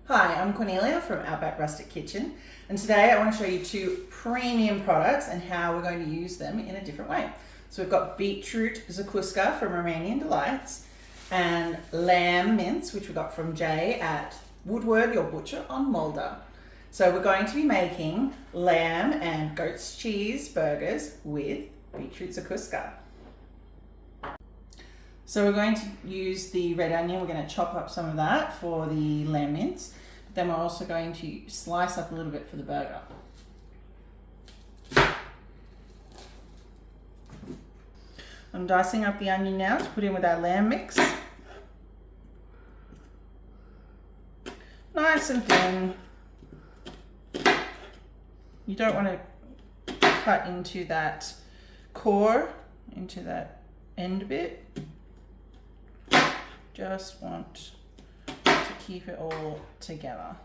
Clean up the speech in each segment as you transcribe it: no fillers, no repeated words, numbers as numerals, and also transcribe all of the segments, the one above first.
Hi, I'm Cornelia from Outback Rustic Kitchen, and today I want to show you two premium products and how we're going to use them in a different way. So we've got Beetroot Zacusca from Romanian Delights and lamb mince, which we got from Jay at Woodward, your butcher on Mulder. So we're going to be making lamb and goat's cheese burgers with Beetroot Zacusca. So we're going to use the red onion. We're going to chop up some of that for the lamb mince. But then we're also going to slice up a little bit for the burger. I'm dicing up the onion now to put in with our lamb mix. Nice and thin. You don't want to cut into that core, into that end bit. Just want to keep it all together.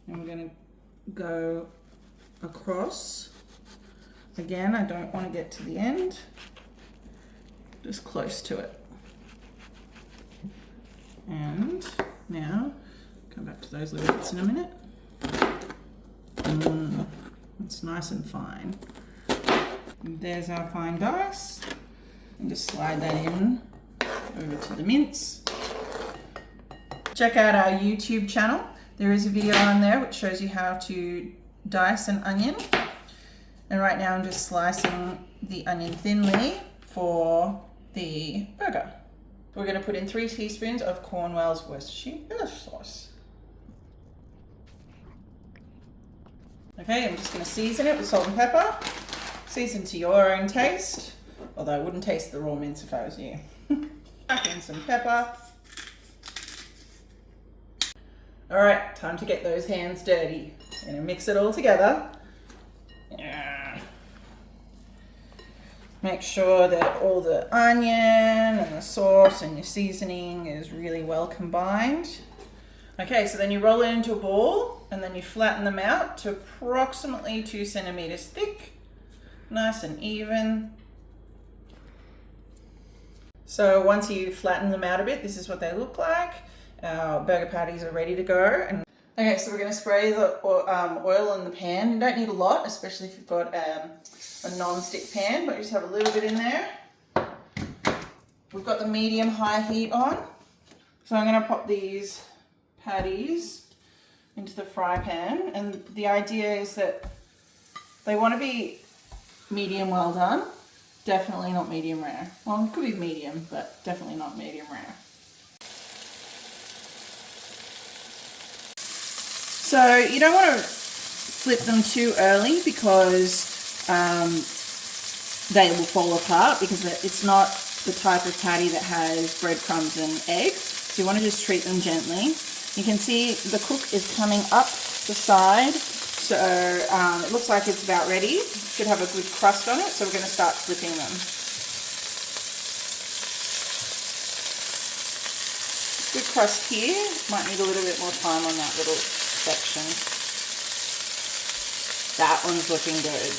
And we're going to go across. Again, I don't want to get to the end, just close to it. And now, come back to those little bits in a minute. It's nice and fine. And there's our fine dice. And just slide that in over to the mince. Check out our YouTube channel. There is a video on there which shows you how to dice an onion. And right now I'm just slicing the onion thinly for the burger. We're going to put in 3 teaspoons of Cornwell's Worcestershire relish sauce. Okay, I'm just going to season it with salt and pepper. Season to your own taste, although I wouldn't taste the raw mince if I was you. Pack in some pepper. All right, time to get those hands dirty. I'm going to mix it all together. Yeah. Make sure that all the onion and the sauce and your seasoning is really well combined. Okay, so then you roll it into a ball and then you flatten them out to approximately 2 centimeters thick, nice and even. So once you flatten them out a bit, this is what they look like. Our burger patties are ready to go. Okay, so we're going to spray the oil in the pan. You don't need a lot, especially if you've got a non-stick pan, but just have a little bit in there. We've got the medium-high heat on. So I'm going to pop these patties into the fry pan, and the idea is that they want to be medium well done, definitely not medium rare. Well, it could be medium, but definitely not medium rare. So you don't want to flip them too early because they will fall apart, because it's not the type of patty that has breadcrumbs and eggs. So you want to just treat them gently. You can see the cook is coming up the side, so it looks like it's about ready. It should have a good crust on it, so we're going to start flipping them. Good crust here. Might need a little bit more time on that little section. That one's looking good.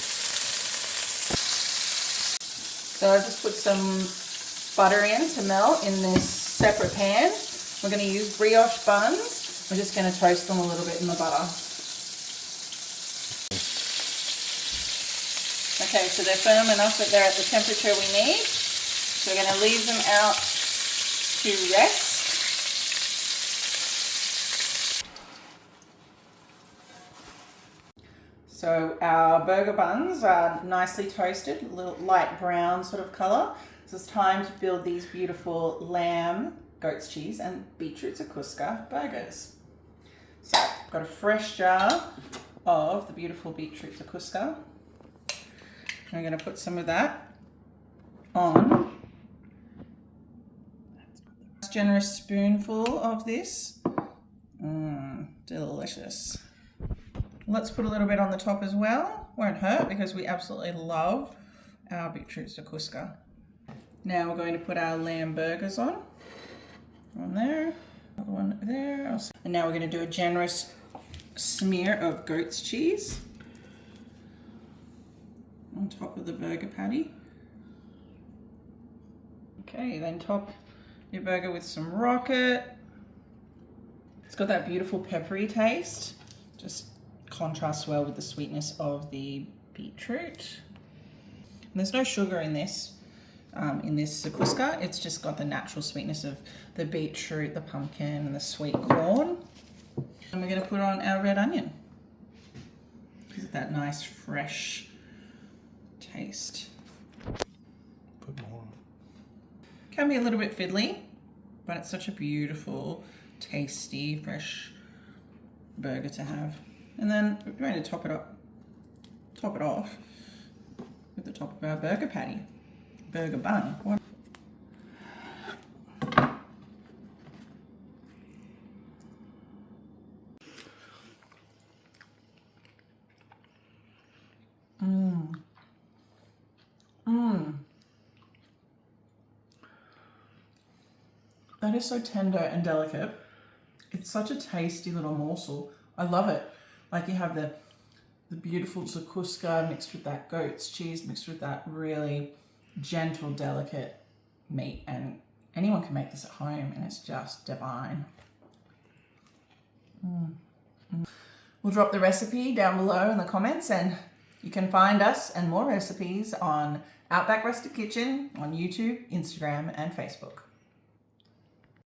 So I've just put some butter in to melt in this separate pan. We're going to use brioche buns. We're just going to toast them a little bit in the butter. Okay, so they're firm enough that they're at the temperature we need. So we're going to leave them out to rest. So our burger buns are nicely toasted, a little light brown sort of colour. So it's time to build these beautiful lamb, goat's cheese and Beetroot Zacusca burgers. So I've got a fresh jar of the beautiful Beetroot Zacusca. I'm going to put some of that on. A generous spoonful of this. Delicious. Let's put a little bit on the top as well. Won't hurt because we absolutely love our Beetroot Zacusca. Now we're going to put our lamb burgers on. One there, another one there. And now we're going to do a generous smear of goat's cheese. on top of the burger patty. Okay, then top your burger with some rocket. It's got that beautiful peppery taste. Just contrasts well with the sweetness of the beetroot. And there's no sugar in this Zacusca. It's just got the natural sweetness of the beetroot, the pumpkin, and the sweet corn. And we're going to put on our red onion. Gives it that nice, fresh taste. Put more. Can be a little bit fiddly, but it's such a beautiful, tasty, fresh burger to have. And then we're going to top it off with the top of our burger patty, burger bun. That is so tender and delicate. It's such a tasty little morsel. I love it. Like you have the beautiful Zacusca mixed with that goat's cheese, mixed with that really gentle, delicate meat. And anyone can make this at home and it's just divine. We'll drop the recipe down below in the comments, and you can find us and more recipes on Outback Rustic Kitchen on YouTube, Instagram, and Facebook.